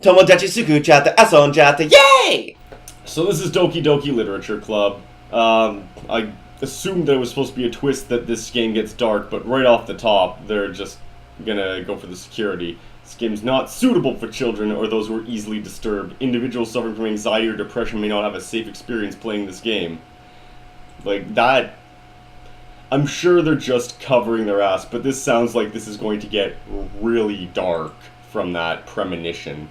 Tomodachi sukuchata, asonjata, yay! So this is Doki Doki Literature Club. I assumed that it was supposed to be a twist that this game gets dark, but right off the top, they're just gonna go for the security. This game's not suitable for children or those who are easily disturbed. Individuals suffering from anxiety or depression may not have a safe experience playing this game. Like, that... I'm sure they're just covering their ass, but this sounds like this is going to get really dark from that premonition.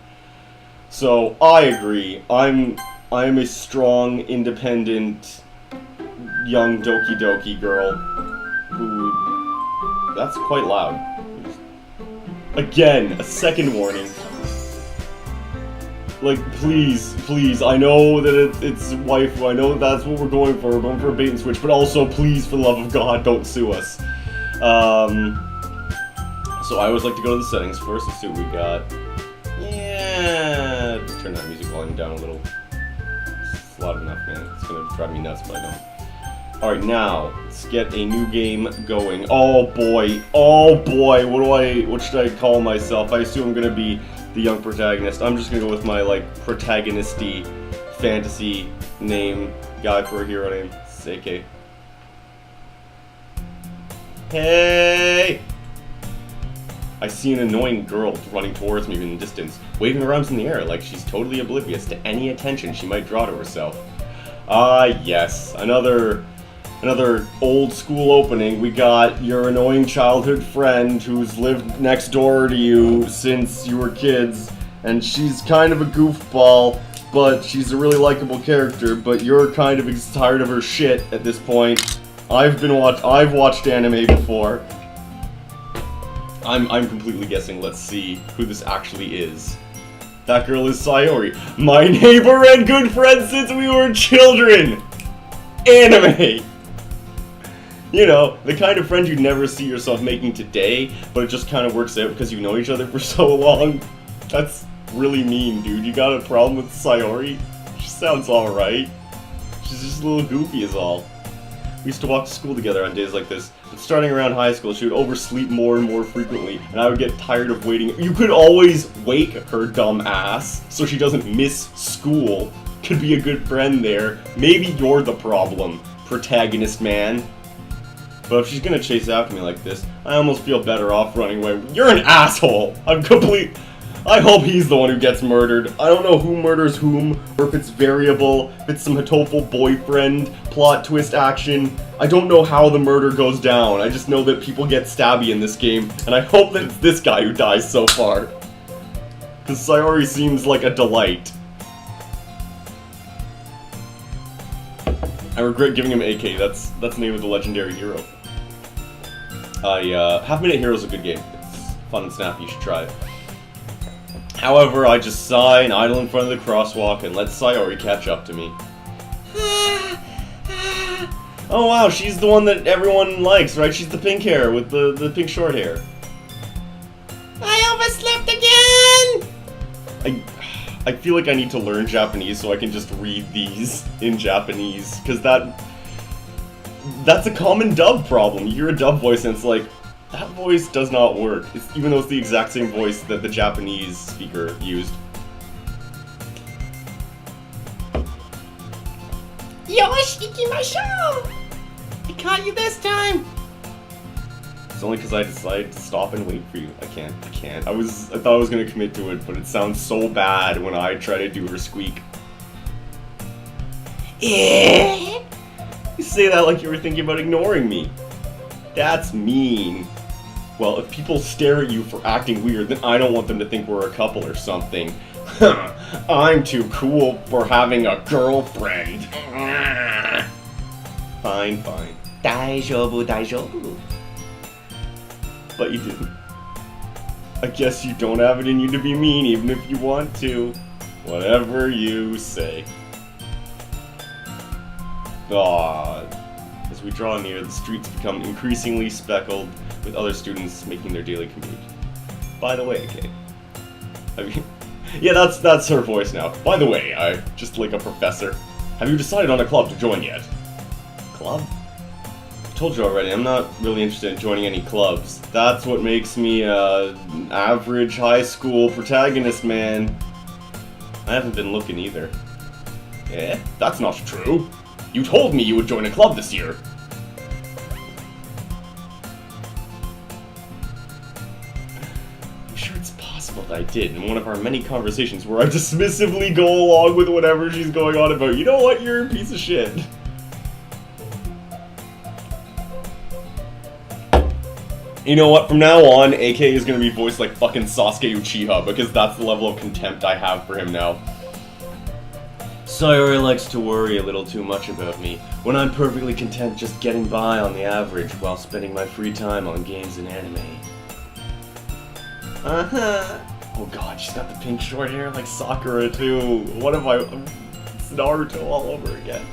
So, I agree. I'm a strong, independent, young Doki Doki girl who... That's quite loud. Again, a second warning. Like, please, I know that it's waifu, I know that's what we're going for a bait and switch, but also, please, for the love of God, don't sue us. So I always like to go to the settings first and see what we got. Yeah, turn that music volume down a little. It's loud enough, man. It's gonna drive me nuts if I don't. Alright, now, let's get a new game going. Oh boy, what should I call myself? I assume I'm gonna be the young protagonist. I'm just gonna go with my, like, protagonisty fantasy name guy for a hero name. It's Eikei. Hey! I see an annoying girl running towards me in the distance, waving her arms in the air like she's totally oblivious to any attention she might draw to herself. Ah, yes, another old school opening. We got your annoying childhood friend who's lived next door to you since you were kids, and she's kind of a goofball, but she's a really likable character, but you're kind of tired of her shit at this point. I've watched anime before. I'm completely guessing. Let's see who this actually is. That girl is Sayori, my neighbor and good friend since we were children! Anime! You know, the kind of friend you'd never see yourself making today, but it just kind of works out because you know each other for so long. That's really mean, dude. You got a problem with Sayori? She sounds alright. She's just a little goofy is all. We used to walk to school together on days like this, but starting around high school, she would oversleep more and more frequently, and I would get tired of waiting. You could always wake her dumb ass, so she doesn't miss school. Could be a good friend there. Maybe you're the problem, protagonist man. But if she's gonna chase after me like this, I almost feel better off running away. You're an asshole! I hope he's the one who gets murdered. I don't know who murders whom, or if it's variable, if it's some hopeful boyfriend, plot twist action. I don't know how the murder goes down. I just know that people get stabby in this game, and I hope that it's this guy who dies so far. Because Sayori seems like a delight. I regret giving him Eikei. That's the name of the legendary hero. Half-Minute Hero is a good game. It's fun and snappy. You should try it. However, I just sigh and idle in front of the crosswalk and let Sayori catch up to me. Oh wow, she's the one that everyone likes, right? She's the pink hair with the pink short hair. I overslept again! I feel like I need to learn Japanese so I can just read these in Japanese, because that's a common dub problem. You hear a dub voice and it's like, that voice does not work, even though it's the exact same voice that the Japanese speaker used. Yosh, ikimashou! I caught you this time! It's only because I decided to stop and wait for you. I can't. I thought I was gonna commit to it, but it sounds so bad when I try to do her squeak. You say that like you were thinking about ignoring me. That's mean. Well, if people stare at you for acting weird, then I don't want them to think we're a couple or something. I'm too cool for having a girlfriend. Fine. Daijoubu. But you didn't. I guess you don't have it in you to be mean, even if you want to. Whatever you say. Aww. As we draw near, the streets become increasingly speckled with other students making their daily commute. By the way, Eikei. I mean, yeah, that's her voice now. By the way, I'm just like a professor. Have you decided on a club to join yet? Club? I told you already, I'm not really interested in joining any clubs. That's what makes me an average high school protagonist man. I haven't been looking either. Eh? That's not true. You told me you would join a club this year. I'm sure it's possible that I did in one of our many conversations where I dismissively go along with whatever she's going on about. You know what? You're a piece of shit. You know what? From now on, Eikei is gonna be voiced like fucking Sasuke Uchiha, because that's the level of contempt I have for him now. Sayori likes to worry a little too much about me, when I'm perfectly content just getting by on the average while spending my free time on games and anime. Oh god, she's got the pink short hair like Sakura too. What if it's Naruto all over again.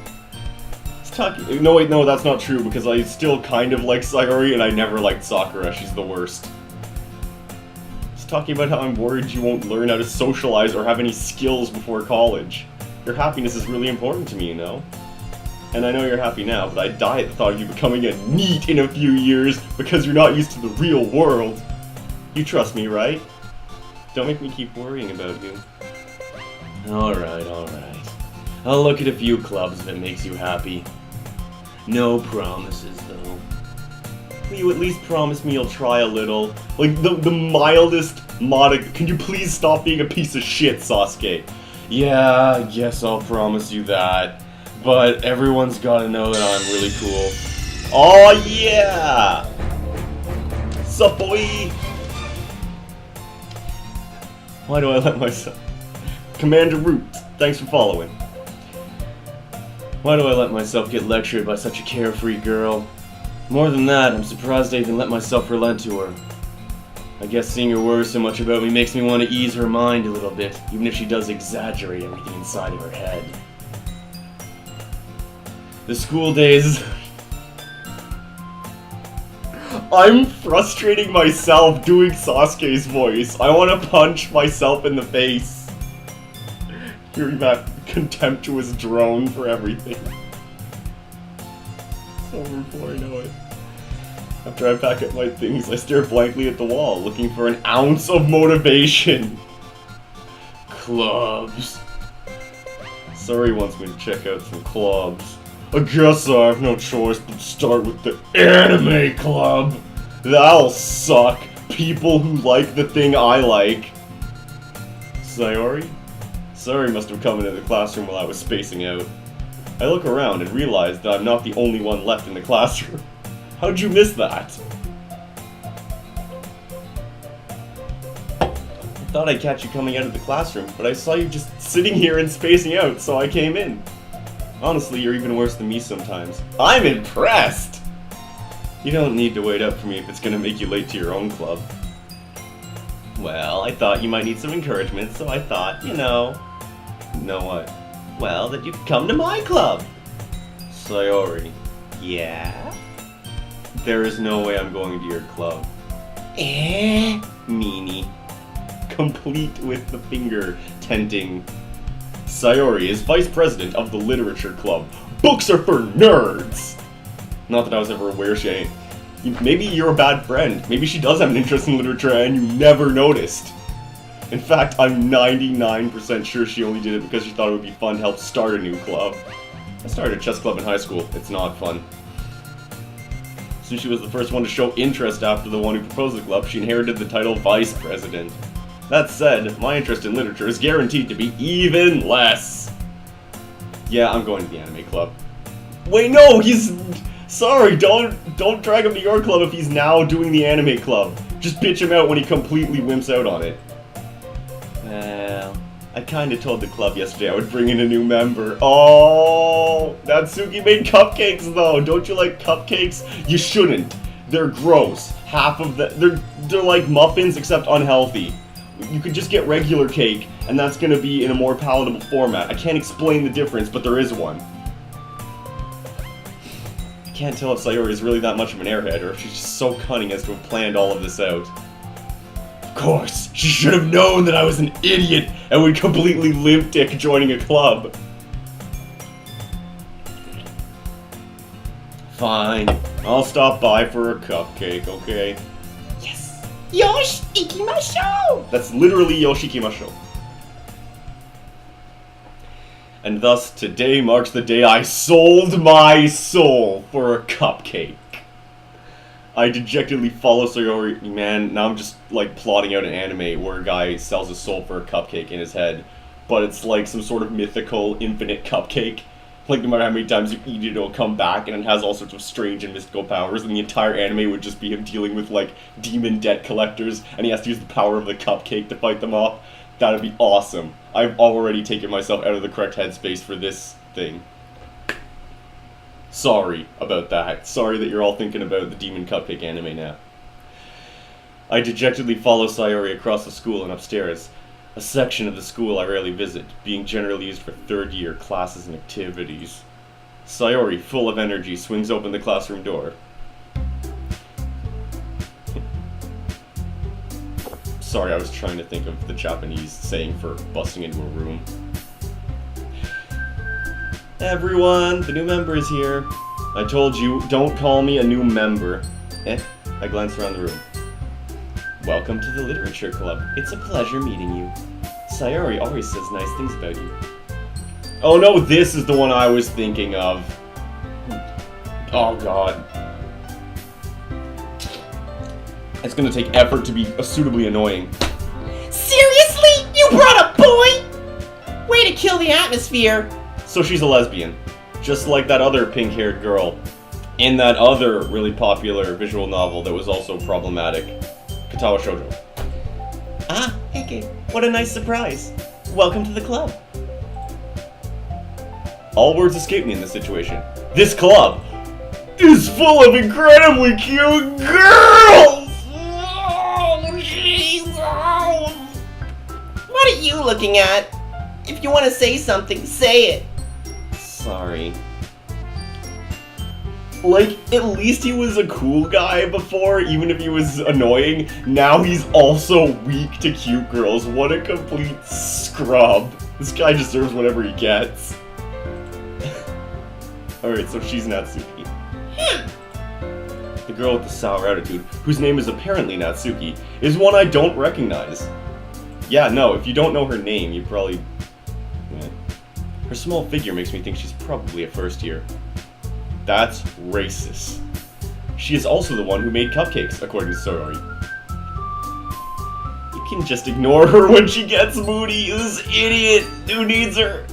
No wait, no, that's not true, because I still kind of like Sayori and I never liked Sakura. She's the worst. He's talking about how I'm worried you won't learn how to socialize or have any skills before college. Your happiness is really important to me, you know? And I know you're happy now, but I'd die at the thought of you becoming a NEET in a few years because you're not used to the real world. You trust me, right? Don't make me keep worrying about you. Alright, alright. I'll look at a few clubs if it makes you happy. No promises, though. Will you at least promise me you'll try a little? Like, the mildest modic— Can you please stop being a piece of shit, Sasuke? Yeah, I guess I'll promise you that. But everyone's gotta know that I'm really cool. Oh yeah! Sup, boy? Why do I let myself— Commander Root, thanks for following. Why do I let myself get lectured by such a carefree girl? More than that, I'm surprised I even let myself relent to her. I guess seeing her worry so much about me makes me want to ease her mind a little bit, even if she does exaggerate everything inside of her head. The school days— I'm frustrating myself doing Sasuke's voice. I want to punch myself in the face. Hearing that contemptuous drone for everything. It's over before I know it. After I pack up my things, I stare blankly at the wall, looking for an ounce of motivation. Clubs. Sorry wants me to check out some clubs. I guess I have no choice but to start with the anime club. That'll suck. People who like the thing I like. Sayori? Sayori must have come into the classroom while I was spacing out. I look around and realize that I'm not the only one left in the classroom. How'd you miss that? I thought I'd catch you coming out of the classroom, but I saw you just sitting here and spacing out, so I came in. Honestly, you're even worse than me sometimes. I'm impressed! You don't need to wait up for me if it's gonna make you late to your own club. Well, I thought you might need some encouragement, so I thought, you know... Know what? Well, that you could come to my club! Sayori. Yeah? There is no way I'm going to your club. Meanie. Complete with the finger tenting. Sayori is vice president of the literature club. Books are for nerds! Not that I was ever aware she ain't. Maybe you're a bad friend. Maybe she does have an interest in literature and you never noticed. In fact, I'm 99% sure she only did it because she thought it would be fun to help start a new club. I started a chess club in high school. It's not fun. Since she was the first one to show interest after the one who proposed the club, she inherited the title vice president. That said, my interest in literature is guaranteed to be even less. Yeah, I'm going to the anime club. Wait, no, he's... Sorry, don't drag him to your club if he's now doing the anime club. Just bitch him out when he completely wimps out on it. Well, I kinda told the club yesterday I would bring in a new member. Oh, Natsuki made cupcakes though. Don't you like cupcakes? You shouldn't. They're gross. Half of the they're like muffins except unhealthy. You could just get regular cake, and that's gonna be in a more palatable format. I can't explain the difference, but there is one. I can't tell if Sayori is really that much of an airhead, or if she's just so cunning as to have planned all of this out. Of course, she should have known that I was an idiot and would completely limp dick joining a club. Fine, I'll stop by for a cupcake, okay? Yes! Yosh ikimashou! That's literally Yoshi ikimashou. And thus, today marks the day I sold my soul for a cupcake. I dejectedly follow Sayori. Man, now I'm just, like, plotting out an anime where a guy sells his soul for a cupcake in his head. But it's like some sort of mythical, infinite cupcake. Like, no matter how many times you eat it, it'll come back, and it has all sorts of strange and mystical powers, and the entire anime would just be him dealing with, like, demon debt collectors, and he has to use the power of the cupcake to fight them off. That'd be awesome. I've already taken myself out of the correct headspace for this thing. Sorry about that. Sorry that you're all thinking about the Demon Cupcake anime now. I dejectedly follow Sayori across the school and upstairs, a section of the school I rarely visit, being generally used for third-year classes and activities. Sayori, full of energy, swings open the classroom door. Sorry, I was trying to think of the Japanese saying for busting into a room. Everyone, the new member is here. I told you, don't call me a new member. I glance around the room. Welcome to the Literature Club. It's a pleasure meeting you. Sayori always says nice things about you. Oh no, this is the one I was thinking of. Oh god. It's gonna take effort to be suitably annoying. Seriously? You brought a boy? Way to kill the atmosphere. So she's a lesbian. Just like that other pink-haired girl in that other really popular visual novel that was also problematic, Katawa Shoujo. Ah, Eikei, what a nice surprise. Welcome to the club. All words escape me in this situation. This club is full of incredibly cute girls! Oh, jeez. Oh. What are you looking at? If you want to say something, say it. Sorry. Like, at least he was a cool guy before, even if he was annoying. Now he's also weak to cute girls. What a complete scrub. This guy deserves whatever he gets. Alright, so she's Natsuki. The girl with the sour attitude, whose name is apparently Natsuki, is one I don't recognize. Yeah, no, if you don't know her name, you probably... Yeah. Her small figure makes me think she's probably a first year. That's racist. She is also the one who made cupcakes, according to Sayori. You can just ignore her when she gets moody, this idiot who needs her.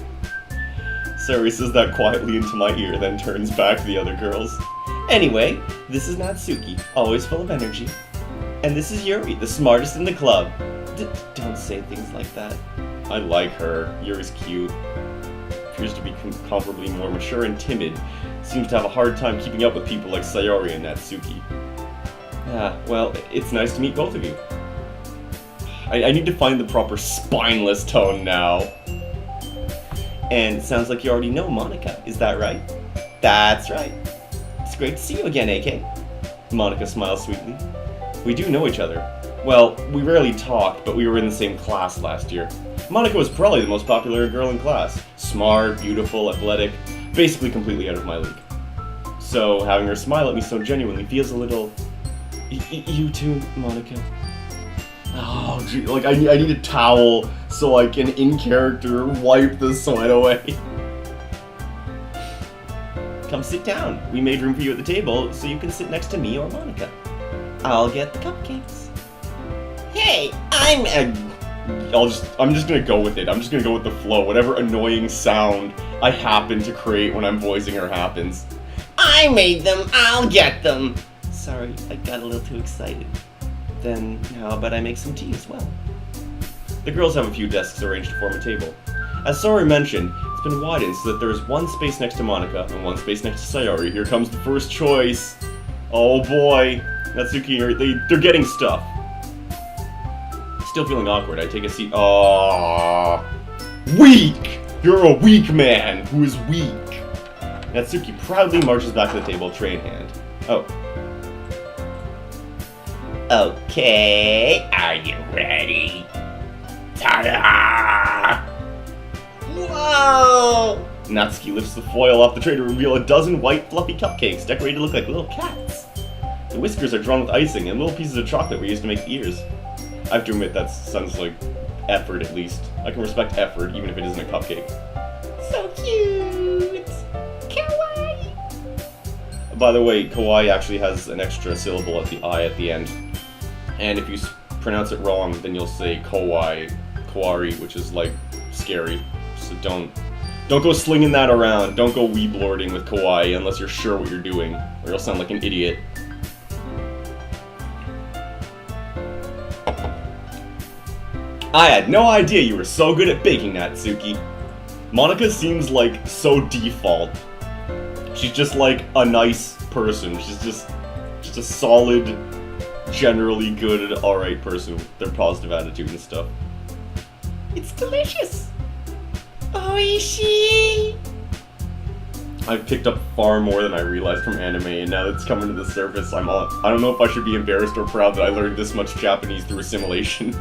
Sayori says that quietly into my ear, then turns back to the other girls. Anyway, this is Natsuki, always full of energy. And this is Yuri, the smartest in the club. Don't say things like that. I like her. Yuri's cute. Appears to be comparably more mature and timid. Seems to have a hard time keeping up with people like Sayori and Natsuki. Ah, well, it's nice to meet both of you. I need to find the proper spineless tone now. And it sounds like you already know Monica, is that right? That's right. It's great to see you again, Eikei. Monica smiles sweetly. We do know each other. Well, we rarely talked, but we were in the same class last year. Monica was probably the most popular girl in class. Smart, beautiful, athletic, basically completely out of my league. So having her smile at me so genuinely feels a little... You too, Monica. Oh, gee, like I need a towel so I can, in character, wipe the sweat away. Come sit down. We made room for you at the table, so you can sit next to me or Monica. I'll get the cupcakes. Hey, I'm just gonna go with it. I'm just gonna go with the flow. Whatever annoying sound I happen to create when I'm voicing her happens. I made them. I'll get them. Sorry, I got a little too excited. Then how about I make some tea as well? The girls have a few desks arranged to form a table. As Sayori mentioned, it's been widened so that there is one space next to Monica and one space next to Sayori. Here comes the first choice. Oh boy, Natsuki, they're getting stuff. Still feeling awkward, I take a seat. Aww. Weak! You're a weak man who is weak. Natsuki proudly marches back to the table, tray in hand. Oh. Okay, are you ready? Ta-da! Whoa! Natsuki lifts the foil off the tray to reveal a dozen white, fluffy cupcakes decorated to look like little cats. The whiskers are drawn with icing, and little pieces of chocolate were used to make ears. I have to admit, that sounds like effort, at least. I can respect effort, even if it isn't a cupcake. So cute. Kawaii. By the way, kawaii actually has an extra syllable at the I at the end. And if you pronounce it wrong, then you'll say kawari, which is like scary. So don't go slinging that around. Don't go weeblording with kawaii unless you're sure what you're doing, or you'll sound like an idiot. I had no idea you were so good at baking, Natsuki. Monica seems like so default. She's just like a nice person. She's just a solid, generally good, alright person with their positive attitude and stuff. It's delicious. Oishii. I've picked up far more than I realized from anime, and now that it's coming to the surface, I don't know if I should be embarrassed or proud that I learned this much Japanese through assimilation.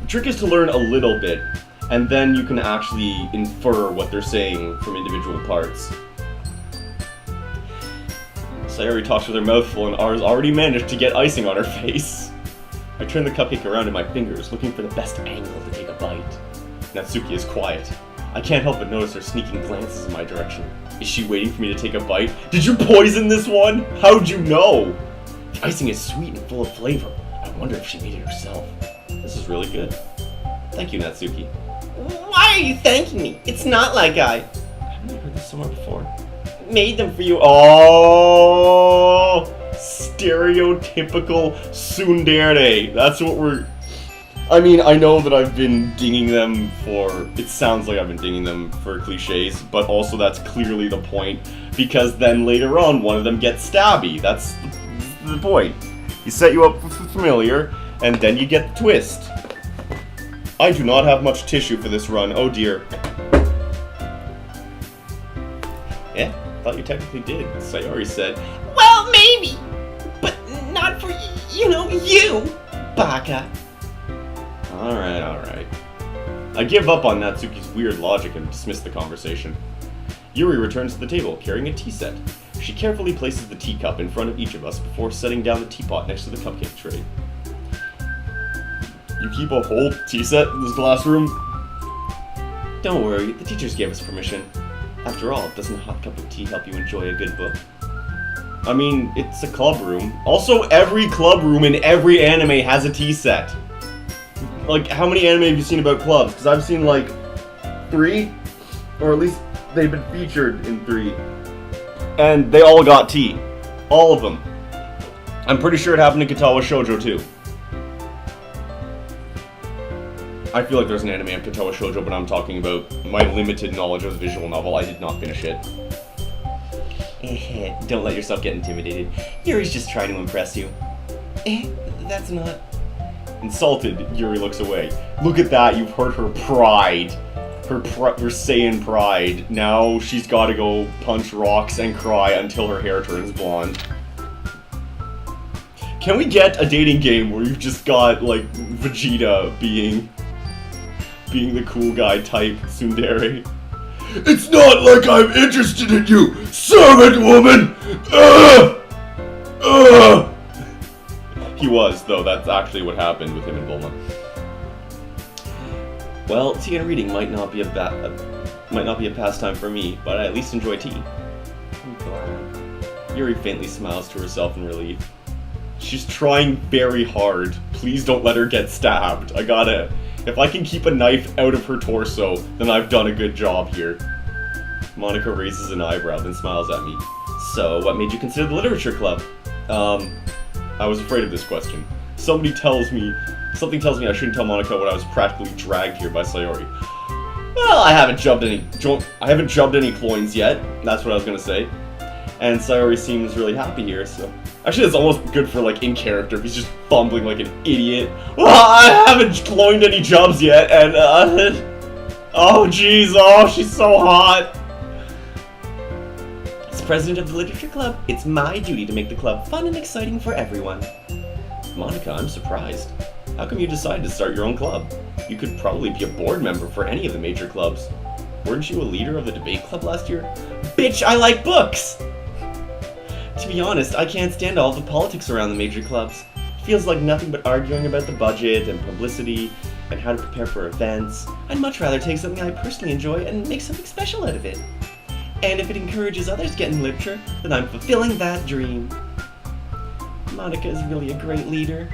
The trick is to learn a little bit, and then you can actually infer what they're saying from individual parts. Sayori talks with her mouth full, and R's already managed to get icing on her face. I turn the cupcake around in my fingers, looking for the best angle to take a bite. Natsuki is quiet. I can't help but notice her sneaking glances in my direction. Is she waiting for me to take a bite? Did you poison this one? How'd you know? The icing is sweet and full of flavor. I wonder if she made it herself. This is really good. Thank you, Natsuki. Why are you thanking me? It's not like I... Haven't I heard this somewhere before? Made them for you. Oh! Stereotypical tsundere. That's what we're... I mean, I know that I've been dinging them for... It sounds like I've been dinging them for cliches, but also that's clearly the point, because then later on, one of them gets stabby. That's the point. He set you up for familiar, and then you get the twist. I do not have much tissue for this run. Oh dear. Yeah, thought you technically did, Sayori said. Well, maybe. But not for, you, baka. Alright. I give up on Natsuki's weird logic and dismiss the conversation. Yuri returns to the table, carrying a tea set. She carefully places the teacup in front of each of us before setting down the teapot next to the cupcake tray. You keep a whole tea set in this classroom? Don't worry, the teachers gave us permission. After all, doesn't a hot cup of tea help you enjoy a good book? I mean, it's a club room. Also, every club room in every anime has a tea set. Like, how many anime have you seen about clubs? Because I've seen, like, 3, or at least they've been featured in 3. And they all got tea. All of them. I'm pretty sure it happened in Katawa Shoujo, too. I feel like there's an anime of Katawa Shoujo, but I'm talking about my limited knowledge of the visual novel. I did not finish it. Don't let yourself get intimidated. Yuri's just trying to impress you. That's not... Insulted, Yuri looks away. Look at that, you've hurt her pride. Her Saiyan pride. Now she's gotta go punch rocks and cry until her hair turns blonde. Can we get a dating game where you've just got, like, Vegeta being the cool guy type tsundere? It's not like I'm interested in you, servant woman! He was, though. That's actually what happened with him and Bulma. Well, tea and reading might not be a pastime for me, but I at least enjoy tea. I'm glad. Yuri faintly smiles to herself in relief. She's trying very hard. Please don't let her get stabbed. If I can keep a knife out of her torso, then I've done a good job here. Monica raises an eyebrow, then smiles at me. So, what made you consider the literature club? I was afraid of this question. Something tells me I shouldn't tell Monica what I was practically dragged here by Sayori. Well, I haven't jubbed any cloins yet. That's what I was gonna say. And Sayori seems really happy here, so... Actually, that's almost good for, like, in character. He's just fumbling like an idiot. Well, I haven't cloined any jobs yet, and, oh, jeez, oh, she's so hot. As president of the literature club, it's my duty to make the club fun and exciting for everyone. Monica, I'm surprised. How come you decided to start your own club? You could probably be a board member for any of the major clubs. Weren't you a leader of the debate club last year? Bitch, I like books! To be honest, I can't stand all the politics around the major clubs. It feels like nothing but arguing about the budget and publicity. and how to prepare for events. I'd much rather take something I personally enjoy and make something special out of it. And if it encourages others to get in literature, then I'm fulfilling that dream. Monica is really a great leader.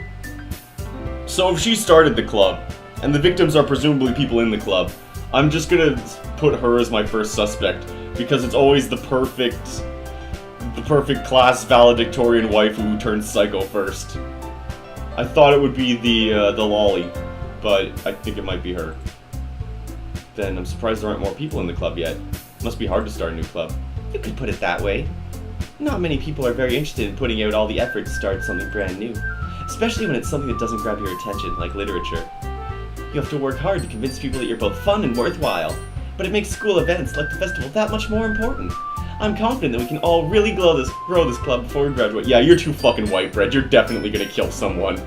So if she started the club, and the victims are presumably people in the club, I'm just gonna put her as my first suspect, because it's always the perfect class valedictorian wife who turns psycho first. I thought it would be the lolly, but I think it might be her. Then I'm surprised there aren't more people in the club yet. Must be hard to start a new club. You could put it that way. Not many people are very interested in putting out all the effort to start something brand new, especially when it's something that doesn't grab your attention, like literature. You have to work hard to convince people that you're both fun and worthwhile, but it makes school events like the festival that much more important. I'm confident that we can all really grow this club before we graduate. Yeah, you're too fucking white bread. You're definitely gonna kill someone.